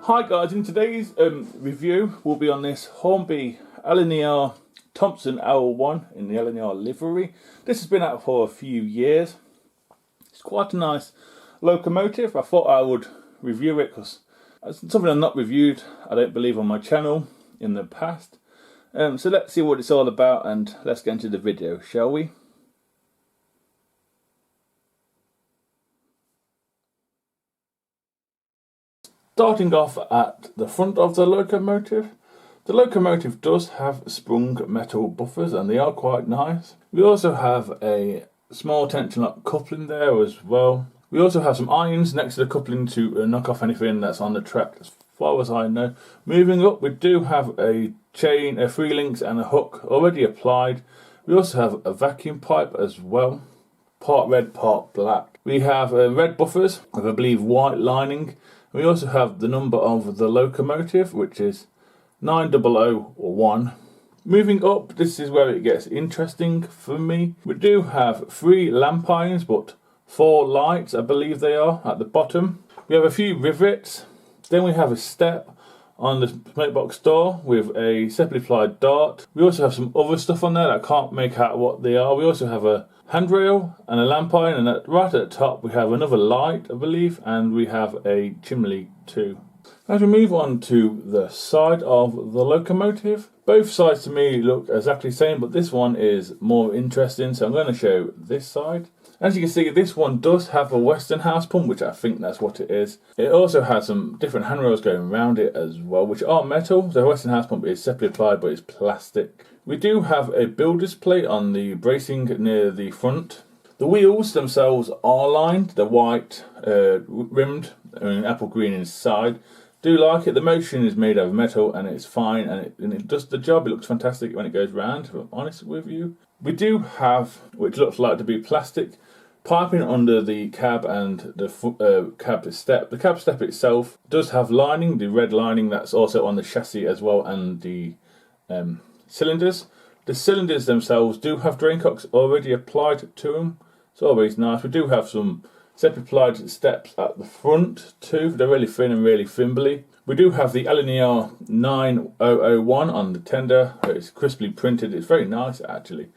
Hi guys, in today's review we'll be on this Hornby Thompson Lner in the Lner livery. This has been out for a few years. It's quite a nice locomotive. I thought I would review it because it's something I've not reviewed, I don't believe, on my channel in the past. So let's see what it's all about and let's get into the video, shall we? Starting off at the front of the locomotive does have sprung metal buffers and they are quite nice. We also have a small tension lock coupling there as well. We also have some irons next to the coupling to knock off anything that's on the track as far as I know. Moving up, we do have a chain, a 3 links and a hook already applied. We also have a vacuum pipe as well, part red, part black. We have red buffers with, I believe, white lining. We also have the number of the locomotive, which is 9001. Moving up, this is where it gets interesting for me. We do have 3 lamp irons, but 4 lights, I believe they are, at the bottom. We have a few rivets. Then we have a step on the smoke box door with a separately applied dart. We also have some other stuff on there that I can't make out what they are. We also have a handrail and a lamp iron, and right at the top we have another light, I believe, and we have a chimney too. As we move on to the side of the locomotive, both sides to me look exactly the same, but this one is more interesting, so I'm going to show this side. As you can see, this one does have a Westonhouse pump, which I think that's what it is. It also has some different handrails going around it as well, which are metal. The Westonhouse pump is separately applied, but it's plastic. We do have a builder's plate on the bracing near the front. The wheels themselves are lined, they're white, rimmed, and apple green inside. Do like it. The motion is made out of metal and it's fine, and it does the job. It looks fantastic when it goes round, if I'm honest with you. We do have, which looks like to be plastic, piping under the cab and the cab step. The cab step itself does have lining, the red lining that's also on the chassis as well, and the cylinders. The cylinders themselves do have drain cocks already applied to them. It's always nice. We do have some separate applied steps at the front too. They're really thin and really fimbly. We do have the Lner 9001 on the tender. It's crisply printed. It's very nice actually.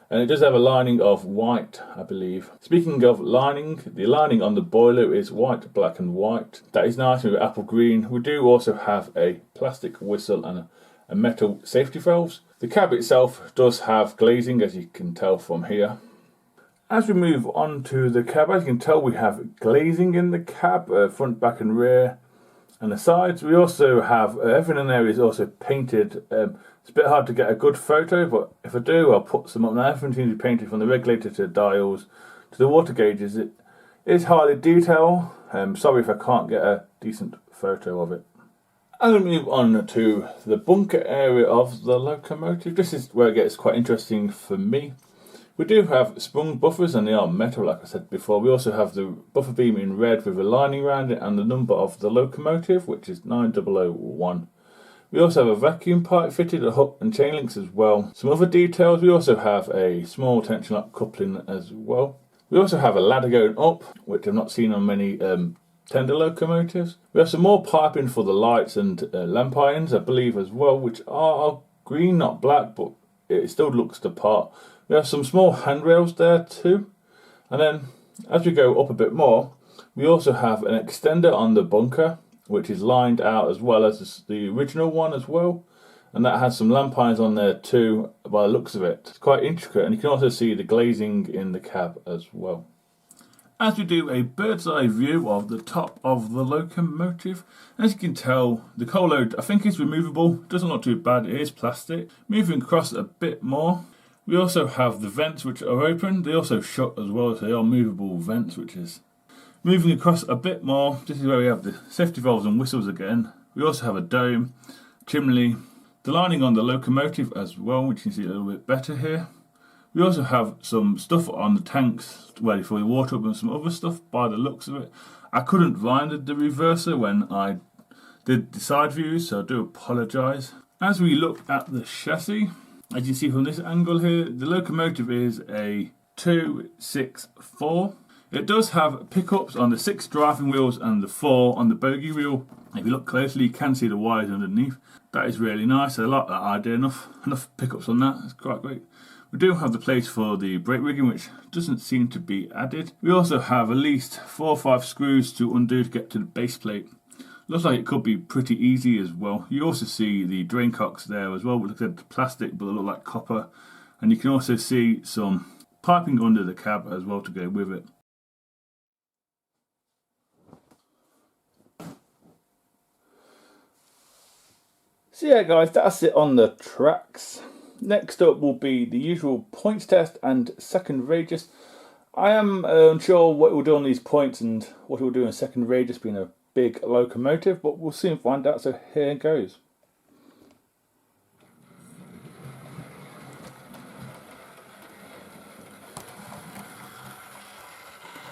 And it does have a lining of white, I believe. Speaking of lining, the lining on the boiler is white, black and white. That is nice with apple green. We do also have a plastic whistle and a metal safety valves. The cab itself does have glazing, as you can tell from here. As we move on to the cab, as you can tell, we have glazing in the cab, front, back and rear, and the sides. We also have, everything in there is also painted. It's a bit hard to get a good photo, but if I do, I'll put some up now. Everything seems to be painted from the regulator to the dials to the water gauges. It is highly detailed. Sorry if I can't get a decent photo of it. As we move on to the bunker area of the locomotive, this is where it gets quite interesting for me. We do have sprung buffers and they are metal, like I said before. We also have the buffer beam in red with a lining around it and the number of the locomotive, which is 9001. We also have a vacuum pipe fitted, a hook and chain links as well. Some other details, we also have a small tension lock coupling as well. We also have a ladder going up, which I've not seen on many tender locomotives. We have some more piping for the lights and lamp irons, I believe, as well, which are green, not black, but it still looks the part. We have some small handrails there too. And then, as we go up a bit more, we also have an extender on the bunker, which is lined out as well as the original one as well. And that has some lamp irons on there too, by the looks of it. It's quite intricate, and you can also see the glazing in the cab as well. As we do a bird's eye view of the top of the locomotive, as you can tell, the coal load I think is removable. Doesn't look too bad, it is plastic. Moving across a bit more, we also have the vents which are open. They also shut as well, so they are movable vents, which is... Moving across a bit more, this is where we have the safety valves and whistles again. We also have a dome, chimney, the lining on the locomotive as well, which you can see a little bit better here. We also have some stuff on the tanks ready for the water up and some other stuff by the looks of it. I couldn't find the reverser when I did the side views, so I do apologise. As we look at the chassis, as you see from this angle here, the locomotive is a 264. It does have pickups on the 6 driving wheels and the 4 on the bogie wheel. If you look closely, you can see the wires underneath. That is really nice. I like that idea. Enough pickups on that. It's quite great. We do have the place for the brake rigging, which doesn't seem to be added. We also have at least 4 or 5 screws to undo to get to the base plate. Looks like it could be pretty easy as well. You also see the drain cocks there as well, which look like plastic, but they look like copper. And you can also see some piping under the cab as well to go with it. So yeah guys, that's it on the tracks. Next up will be the usual points test and second radius. I am unsure what we'll do on these points and what we'll do in second radius, being a big locomotive, but we'll soon find out, so here goes.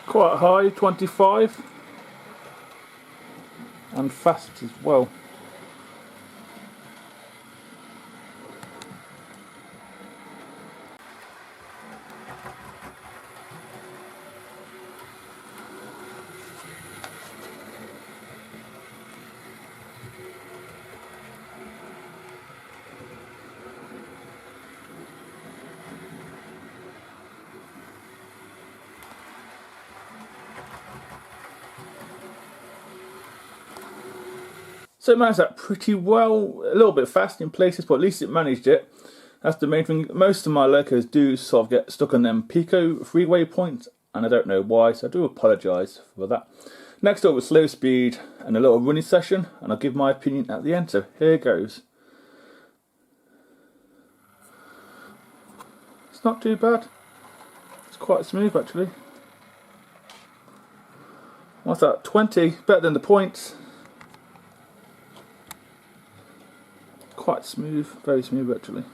Quite high, 25, and fast as well. So it managed that pretty well, a little bit fast in places, but at least it managed it. That's the main thing. Most of my locos do sort of get stuck on them Pico freeway points, and I don't know why, so I do apologise for that. Next up was slow speed and a little running session, and I'll give my opinion at the end, so here goes. It's not too bad. It's quite smooth actually. What's that? 20, better than the points. Quite smooth, very smooth actually.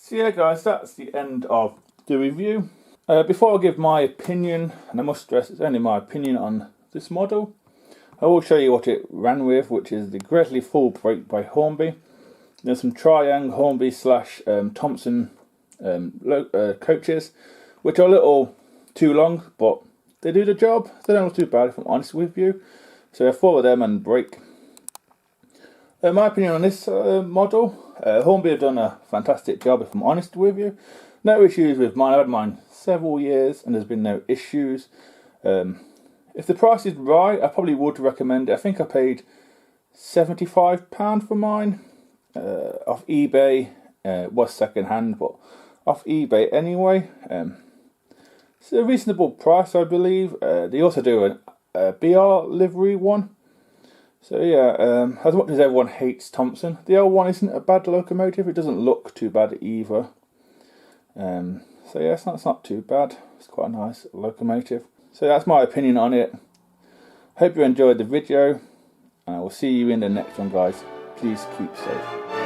So yeah guys, that's the end of the review. Before I give my opinion, and I must stress it's only my opinion on this model, I will show you what it ran with, which is the Greatly Full Brake by Hornby. There's some Triang Hornby slash Thompson coaches, which are a little too long, but they do the job. They don't look too bad if I'm honest with you. So I follow them and brake. My opinion on this model, Hornby have done a fantastic job, if I'm honest with you. No issues with mine. I've had mine several years and there's been no issues. If the price is right, I probably would recommend it. I think I paid £75 for mine off eBay. It was second hand, but off eBay anyway. It's a reasonable price, I believe. They also do a BR livery one. So yeah, as much as everyone hates Thompson, the L1 isn't a bad locomotive. It doesn't look too bad either. So yeah, it's not too bad. It's quite a nice locomotive. So that's my opinion on it. Hope you enjoyed the video, and I will see you in the next one, guys. Please keep safe.